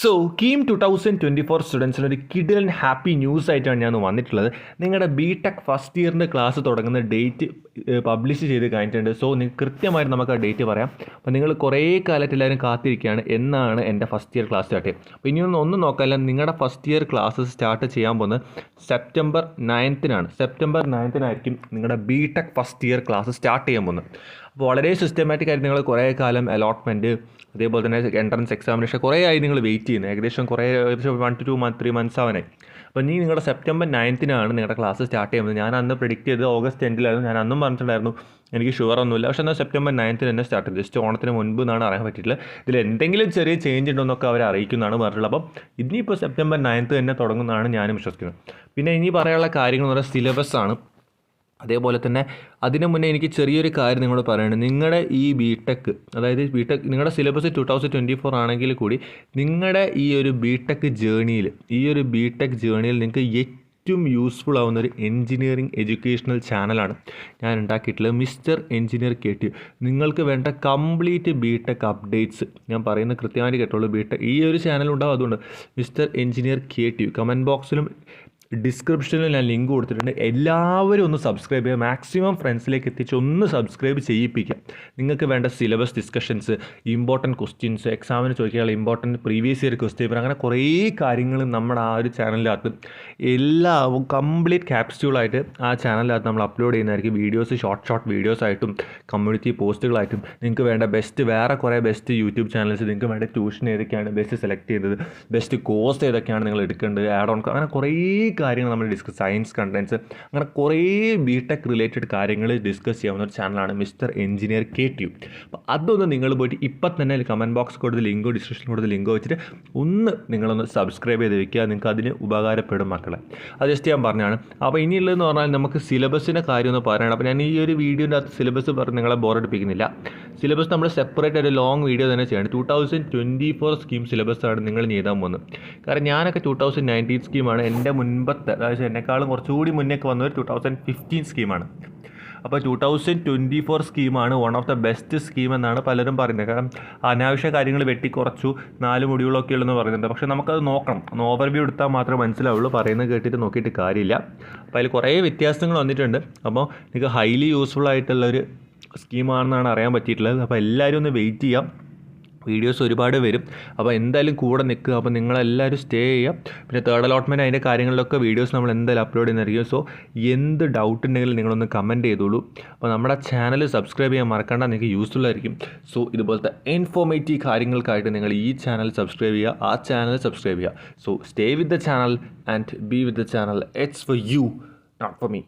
So KEAM 2024 സ്റ്റുഡൻസിന് ഒരു കിഡിലൻ ഹാപ്പി ന്യൂസ് ആയിട്ടാണ് ഞാൻ വന്നിട്ടുള്ളത്. നിങ്ങളുടെ ബി.ടെക് ഫസ്റ്റ് ഇയറിൻ്റെ ക്ലാസ് തുടങ്ങുന്ന ഡേറ്റ് പബ്ലിഷ് ചെയ്ത് കഴിഞ്ഞിട്ടുണ്ട്. സോ നിങ്ങൾക്ക് കൃത്യമായിട്ട് നമുക്ക് ആ ഡേറ്റ് പറയാം. അപ്പോൾ നിങ്ങൾ കുറേ കാലമായിട്ട് എല്ലാവരും കാത്തിരിക്കുകയാണ് എന്നാണ് എൻ്റെ ഫസ്റ്റ് ഇയർ ക്ലാസ് സ്റ്റാർട്ട് ചെയ്യുക. അപ്പോൾ ഇനിയൊന്നും ഒന്നും നോക്കാമല്ല, നിങ്ങളുടെ ഫസ്റ്റ് ഇയർ ക്ലാസ് സ്റ്റാർട്ട് ചെയ്യാൻ പോകുന്നത് സെപ്റ്റംബർ 9-നാണ്. സെപ്റ്റംബർ 9-നായിരിക്കും നിങ്ങളുടെ ബി.ടെക് ഫസ്റ്റ് ഇയർ ക്ലാസ് സ്റ്റാർട്ട് ചെയ്യാൻ പോകുന്നത്. അപ്പോൾ വളരെ സിസ്റ്റമാറ്റിക് ആയിട്ട് നിങ്ങൾ കുറേ കാലം അലോട്ട്മെൻറ്റ്, അതേപോലെ തന്നെ എൻട്രൻസ് എക്സാമിനേഷൻ കുറേ ആയി നിങ്ങൾ വെയിറ്റ് ചെയ്യുന്നത്. ഏകദേശം 1 to 3 months ആവാനായി. അപ്പോൾ ഇനി നിങ്ങളുടെ സെപ്റ്റംബർ 9-നാണ് നിങ്ങളുടെ ക്ലാസ് സ്റ്റാർട്ട് ചെയ്യുന്നത്. ഞാൻ അന്ന് പ്രെഡിക്റ്റ് ചെയ്ത് ഓഗസ്റ്റ് 10-ലായിരുന്നു. ഞാൻ അന്നും പറഞ്ഞിട്ടുണ്ടായിരുന്നു എനിക്ക് ഷുവർ ഒന്നുമില്ല, പക്ഷേ എന്നാൽ സെപ്റ്റംബർ 9-ന് തന്നെ സ്റ്റാർട്ട് ചെയ്തു. ജസ്റ്റ് ഓണത്തിന് മുൻപ് എന്നാണ് അറിയാൻ പറ്റിയിട്ടില്ല. ഇതിൽ എന്തെങ്കിലും ചെറിയ ചേഞ്ച് ഉണ്ടോയെന്നൊക്കെ അവർ അറിയിക്കുന്നതാണ് പറഞ്ഞിട്ടുള്ളത്. അപ്പം ഇനിയിപ്പോൾ സെപ്റ്റംബർ 9 തന്നെ തുടങ്ങുന്നതാണ് ഞാനും വിശ്വസിക്കുന്നത്. പിന്നെ ഇനി പറയാനുള്ള കാര്യങ്ങൾ എന്ന് പറഞ്ഞാൽ സിലബസ് ആണ്. അതേപോലെ തന്നെ അതിന് മുന്നേ എനിക്ക് ചെറിയൊരു കാര്യം നിങ്ങളോട് പറയുന്നത്, നിങ്ങളുടെ ഈ ബി.ടെക്, അതായത് ബി.ടെക് നിങ്ങളുടെ സിലബസ് 2024 ആണെങ്കിൽ കൂടി നിങ്ങളുടെ ഈ ഒരു ബി.ടെക് ജേണിയിൽ നിങ്ങൾക്ക് ഏറ്റവും യൂസ്ഫുൾ ആവുന്ന ഒരു എൻജിനീയറിംഗ് എഡ്യൂക്കേഷണൽ ചാനലാണ് ഞാൻ ഉണ്ടാക്കിയിട്ടുള്ളത്, മിസ്റ്റർ എഞ്ചിനീയർ KTU. നിങ്ങൾക്ക് വേണ്ട കംപ്ലീറ്റ് ബി.ടെക് അപ്ഡേറ്റ്സ് ഞാൻ പറയുന്നത് കൃത്യമായിട്ട് കേട്ടോളൂ. ബി.ടെക് ഈ ഒരു ചാനലുണ്ടാവും. അതുകൊണ്ട് മിസ്റ്റർ എഞ്ചിനീയർ KTU കമൻറ്റ് ബോക്സിലും ഡിസ്ക്രിപ്ഷനിൽ ഞാൻ ലിങ്ക് കൊടുത്തിട്ടുണ്ട്. എല്ലാവരും ഒന്ന് സബ്സ്ക്രൈബ് ചെയ്യുക. മാക്സിമം ഫ്രണ്ട്സിലേക്ക് എത്തിച്ച് ഒന്ന് സബ്സ്ക്രൈബ് ചെയ്യിപ്പിക്കുക. നിങ്ങൾക്ക് വേണ്ട സിലബസ് ഡിസ്കഷൻസ്, ഇമ്പോർട്ടൻറ്റ് ക്വസ്റ്റ്യൻസ്, എക്സാമിന് ചോദിക്കാനുള്ള important previous year question paper, അങ്ങനെ കുറേ കാര്യങ്ങൾ നമ്മുടെ ആ ഒരു ചാനലിനകത്ത് എല്ലാം കംപ്ലീറ്റ് ക്യാപ്സ്യൂളായിട്ട് ആ ചാനലിനകത്ത് നമ്മൾ അപ്ലോഡ് ചെയ്യുന്നതായിരിക്കും. വീഡിയോസ് ഷോർട്ട് വീഡിയോസ് ആയിട്ടും കമ്മ്യൂണിറ്റി പോസ്റ്റുകളായിട്ടും നിങ്ങൾക്ക് വേണ്ട വേറെ കുറേ ബെസ്റ്റ് യൂട്യൂബ് ചാനൽസ്, നിങ്ങൾക്ക് വേണ്ട ട്യൂഷൻ ഏതൊക്കെയാണ് ബെസ്റ്റ് സെലക്ട് ചെയ്തത്, ബെസ്റ്റ് കോഴ്സ് ഏതൊക്കെയാണ് നിങ്ങൾ എടുക്കേണ്ടത്, ആഡ് ഓൺ, അങ്ങനെ കുറേ കാര്യങ്ങൾ നമ്മൾ സയൻസ് കണ്ടൻസ്, അങ്ങനെ കുറേ ബി.ടെക് റിലേറ്റഡ് കാര്യങ്ങൾ ഡിസ്കസ് ചെയ്യാവുന്ന ഒരു ചാനലാണ് മിസ്റ്റർ എഞ്ചിനീയർ KTU. അപ്പോൾ അതൊന്ന് നിങ്ങൾ പോയിട്ട് ഇപ്പം തന്നെ കമൻറ്റ് ബോക്സ് കൊടുത്ത് ലിങ്കോ ഡിസ്ക്രിപ്ഷനിൽ കൊടുത്ത് ലിങ്കോ വെച്ചിട്ട് നിങ്ങളൊന്ന് സബ്സ്ക്രൈബ് ചെയ്ത് വെക്കുക. നിങ്ങൾക്ക് അതിന് ഉപകാരപ്പെടും മക്കളെ. അത് ജസ്റ്റ് ഞാൻ പറഞ്ഞാണ്. അപ്പോൾ ഇനിയുള്ളതെന്ന് പറഞ്ഞാൽ നമുക്ക് സിലബസിൻ്റെ കാര്യം ഒന്ന് പറയണം. അപ്പോൾ ഞാൻ ഈ ഒരു വീഡിയോൻ്റെ അകത്ത് സിലബസ് പറഞ്ഞ് നിങ്ങളെ ബോറടിപ്പിക്കുന്നില്ല. സിലബസ് നമ്മൾ സെപ്പറേറ്റ് ഒരു ലോങ് വീഡിയോ തന്നെ ചെയ്യണം. 2024 സ്കീം സിലബസാണ് നിങ്ങൾ എഴുതാൻ പോകുന്നത്. കാരണം ഞാനൊക്കെ 2019 സ്കീമാണ്. എൻ്റെ മുൻപത്തെ, അതായത് എന്നെക്കാളും കുറച്ചുകൂടി മുന്നേക്ക് വന്ന ഒരു 2015 സ്കീമാണ്. അപ്പോൾ 2024 സ്കീമാണ് one of the best scheme എന്നാണ് പലരും പറയുന്നത്. കാരണം അനാവശ്യ കാര്യങ്ങൾ വെട്ടിക്കുറച്ചു 4 മൊഡ്യൂളൊക്കെ ഉള്ളതെന്ന് പറയുന്നുണ്ട്. പക്ഷേ നമുക്കത് നോക്കണം, ഒന്ന് ഓവർവ്യൂ എടുത്താൽ മാത്രമേ മനസ്സിലാവുള്ളൂ. പറയുന്നത് കേട്ടിട്ട് നോക്കിയിട്ട് കാര്യമില്ല. അപ്പോൾ അതിൽ കുറേ വ്യത്യാസങ്ങൾ വന്നിട്ടുണ്ട്. അപ്പോൾ നിങ്ങൾക്ക് ഹൈലി യൂസ്ഫുൾ ആയിട്ടുള്ളൊരു സ്കീമാണെന്നാണ് അറിയാൻ പറ്റിയിട്ടുള്ളത്. അപ്പോൾ എല്ലാവരും ഒന്ന് വെയിറ്റ് ചെയ്യാം. വീഡിയോസ് ഒരുപാട് വരും. അപ്പോൾ എന്തായാലും കൂടെ നിൽക്കുക. അപ്പോൾ നിങ്ങളെല്ലാവരും സ്റ്റേ ചെയ്യുക. പിന്നെ തേർഡ് അലോട്ട്മെൻറ്റ് അതിൻ്റെ കാര്യങ്ങളിലൊക്കെ വീഡിയോസ് നമ്മൾ എന്തായാലും അപ്ലോഡ് ചെയ്യുന്നതായിരിക്കും. സോ എന്ത് ഡൗട്ട് ഉണ്ടെങ്കിലും നിങ്ങളൊന്ന് കമൻറ്റ് ചെയ്തോളൂ. അപ്പോൾ നമ്മുടെ ചാനൽ സബ്സ്ക്രൈബ് ചെയ്യാൻ മറക്കണ്ട, നിങ്ങൾക്ക് യൂസ്ഫുൾ ആയിരിക്കും. സോ ഇതുപോലത്തെ ഇൻഫോർമേറ്റീവ് കാര്യങ്ങൾക്കായിട്ട് നിങ്ങൾ ഈ ചാനൽ സബ്സ്ക്രൈബ് ചെയ്യുക, ആ ചാനൽ സബ്സ്ക്രൈബ് ചെയ്യുക. So stay with the channel and be with the channel. It's for you, not for me.